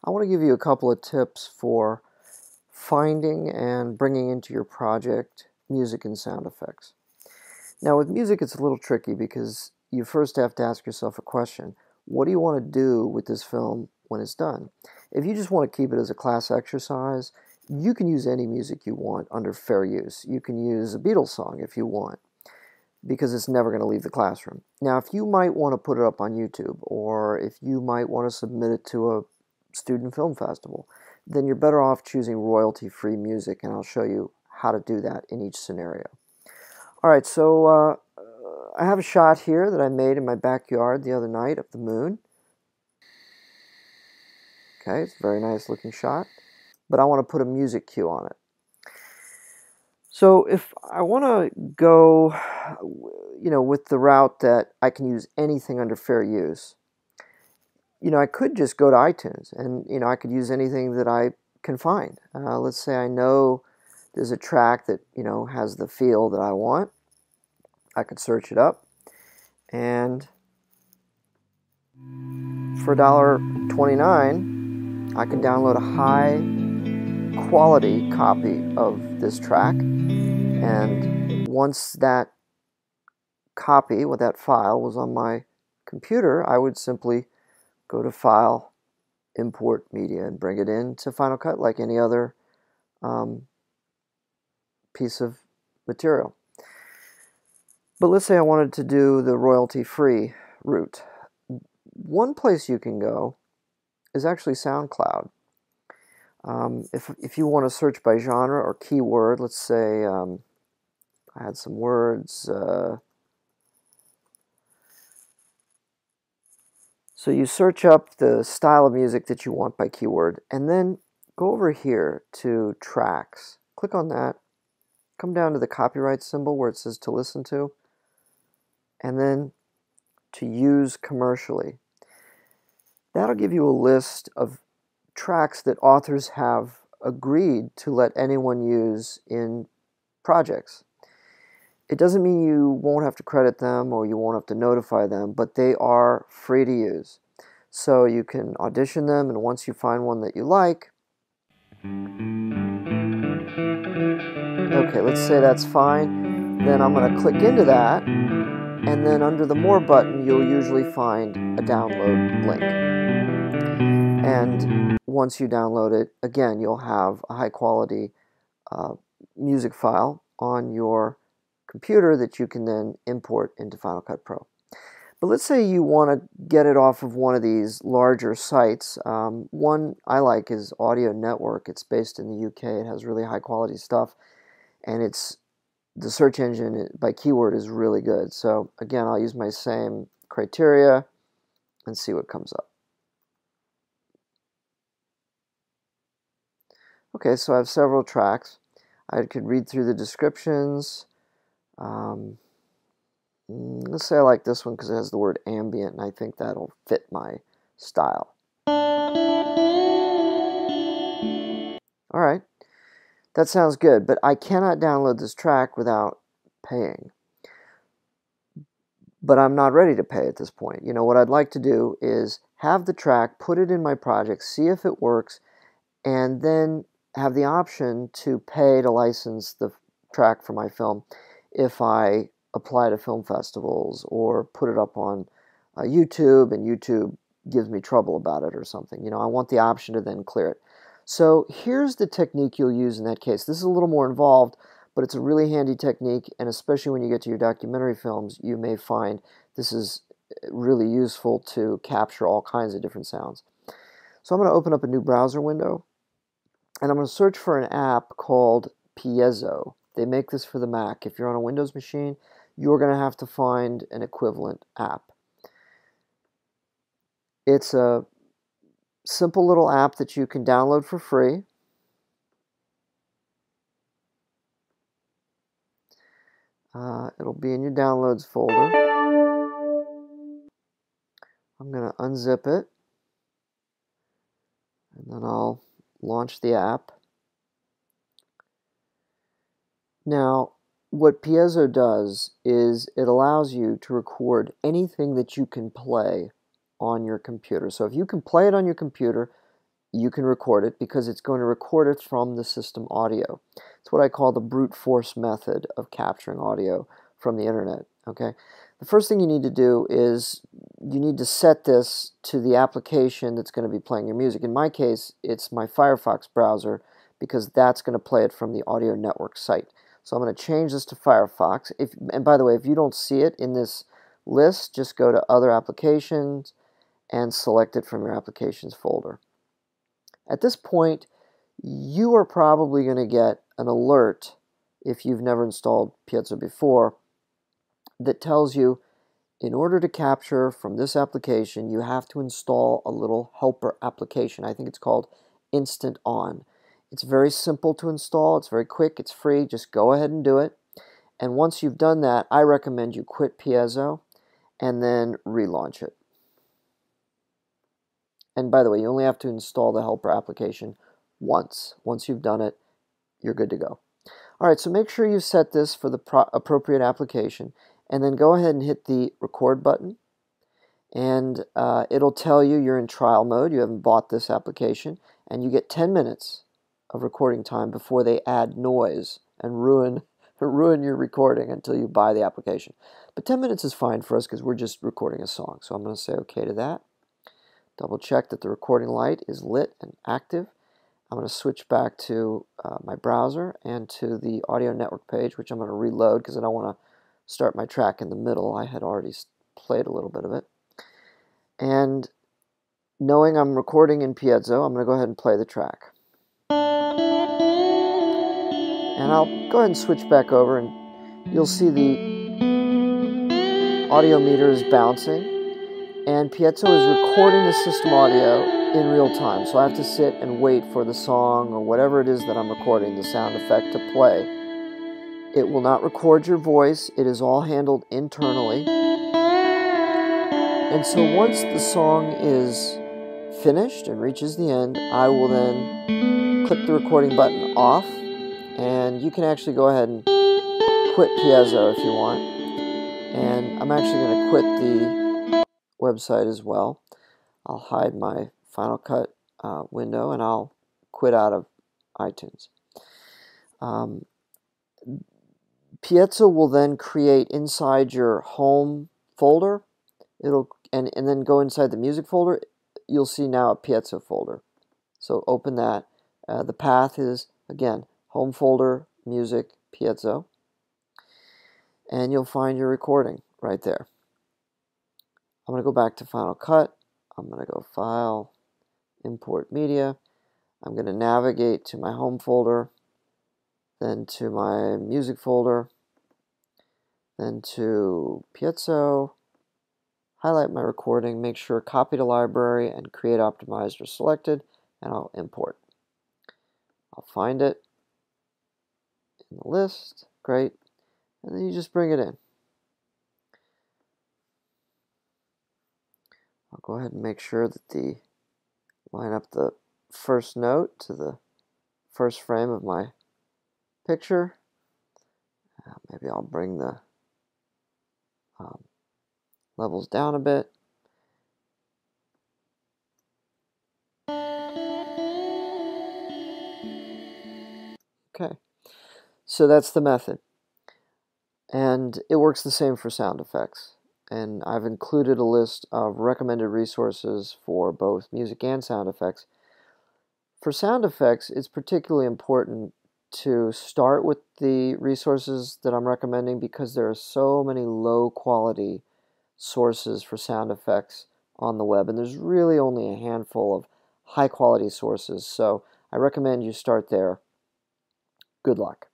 I want to give you a couple of tips for finding and bringing into your project music and sound effects. Now with music it's a little tricky because you first have to ask yourself a question. What do you want to do with this film when it's done? If you just want to keep it as a class exercise, you can use any music you want under fair use. You can use a Beatles song if you want, because it's never going to leave the classroom. Now, if you might want to put it up on YouTube, or if you might want to submit it to a student film festival, then you're better off choosing royalty-free music, and I'll show you how to do that in each scenario. All right, so I have a shot here that I made in my backyard the other night of the moon. Okay, it's a very nice looking shot, but I want to put a music cue on it. So if I want to go, with the route that I can use anything under fair use, I could just go to iTunes and, I could use anything that I can find. Let's say I know there's a track that, has the feel that I want. I could search it up, and for $1.29, I can download a high quality copy of this track, and once that copy with that file was on my computer, I would simply go to File, Import Media, and bring it into Final Cut like any other piece of material. But let's say I wanted to do the royalty-free route. One place you can go is actually SoundCloud. If you want to search by genre or keyword, let's say I had some words. So you search up the style of music that you want by keyword, and then go over here to tracks. Click on that. Come down to the copyright symbol where it says to listen to, and then to use commercially. That'll give you a list of tracks that authors have agreed to let anyone use in projects. It doesn't mean you won't have to credit them or you won't have to notify them, but they are free to use. So you can audition them, and once you find one that you like, okay, let's say that's fine, then I'm going to click into that, and then under the More button, you'll usually find a download link. And once you download it, again, you'll have a high quality music file on your computer that you can then import into Final Cut Pro. But let's say you want to get it off of one of these larger sites. One I like is Audio Network. It's based in the UK. It has really high quality stuff, and the search engine by keyword is really good. So again, I'll use my same criteria and see what comes up. Okay, so I have several tracks. I could read through the descriptions. Let's say I like this one because it has the word ambient, and I think that'll fit my style. All right, that sounds good, but I cannot download this track without paying. But I'm not ready to pay at this point. What I'd like to do is have the track, put it in my project, see if it works, and then have the option to pay to license the track for my film if I apply to film festivals or put it up on YouTube and YouTube gives me trouble about it or something. I want the option to then clear it. So here's the technique you'll use in that case. This is a little more involved, but it's a really handy technique, and especially when you get to your documentary films, you may find this is really useful to capture all kinds of different sounds. So I'm going to open up a new browser window, and I'm going to search for an app called Piezo. They make this for the Mac. If you're on a Windows machine, you're going to have to find an equivalent app. It's a simple little app that you can download for free. It'll be in your downloads folder. I'm going to unzip it, and then I'll launch the app. Now, what Piezo does is it allows you to record anything that you can play on your computer. So if you can play it on your computer, you can record it because it's going to record it from the system audio. It's what I call the brute force method of capturing audio from the internet. Okay, the first thing you need to do is you need to set this to the application that's going to be playing your music. In my case, it's my Firefox browser because that's going to play it from the audio network site. So I'm going to change this to Firefox. And by the way, if you don't see it in this list, just go to Other Applications and select it from your Applications folder. At this point, you are probably going to get an alert if you've never installed Piezo before that tells you in order to capture from this application, you have to install a little helper application. I think it's called Instant On. It's very simple to install. It's very quick. It's free. Just go ahead and do it. And once you've done that, I recommend you quit Piezo and then relaunch it. And by the way, you only have to install the helper application once. Once you've done it, you're good to go. All right, so make sure you set this for the appropriate application, and then go ahead and hit the record button. And it'll tell you you're in trial mode. You haven't bought this application, and you get 10 minutes of recording time before they add noise and ruin your recording until you buy the application. But 10 minutes is fine for us because we're just recording a song. So I'm going to say OK to that. Double check that the recording light is lit and active. I'm going to switch back to my browser and to the audio network page, which I'm going to reload because I don't want to start my track in the middle. I had already played a little bit of it. And knowing I'm recording in Piezo, I'm going to go ahead and play the track. And I'll go ahead and switch back over, and you'll see the audio meter is bouncing, and Piezo is recording the system audio in real time. So I have to sit and wait for the song or whatever it is that I'm recording, the sound effect, to play. It will not record your voice. It is all handled internally. And so once the song is finished and reaches the end, I will then click the recording button off, and you can actually go ahead and quit Piezo if you want. And I'm actually going to quit the website as well. I'll hide my Final Cut window, and I'll quit out of iTunes. Piezo will then create inside your home folder. And then go inside the music folder. You'll see now a Piezo folder. So open that. The path is, again, home folder, music, Piezo. And you'll find your recording right there. I'm going to go back to Final Cut. I'm going to go File, Import Media. I'm going to navigate to my home folder, then to my music folder, then to Piezo. Highlight my recording, make sure Copy to Library and Create Optimized are selected, and I'll import. I'll find it in the list. Great. And then you just bring it in. I'll go ahead and make sure that line up the first note to the first frame of my picture. Maybe I'll bring the levels down a bit. Okay, so that's the method. And it works the same for sound effects. And I've included a list of recommended resources for both music and sound effects. For sound effects, it's particularly important to start with the resources that I'm recommending because there are so many low quality sources for sound effects on the web, and there's really only a handful of high quality sources. So I recommend you start there. Good luck.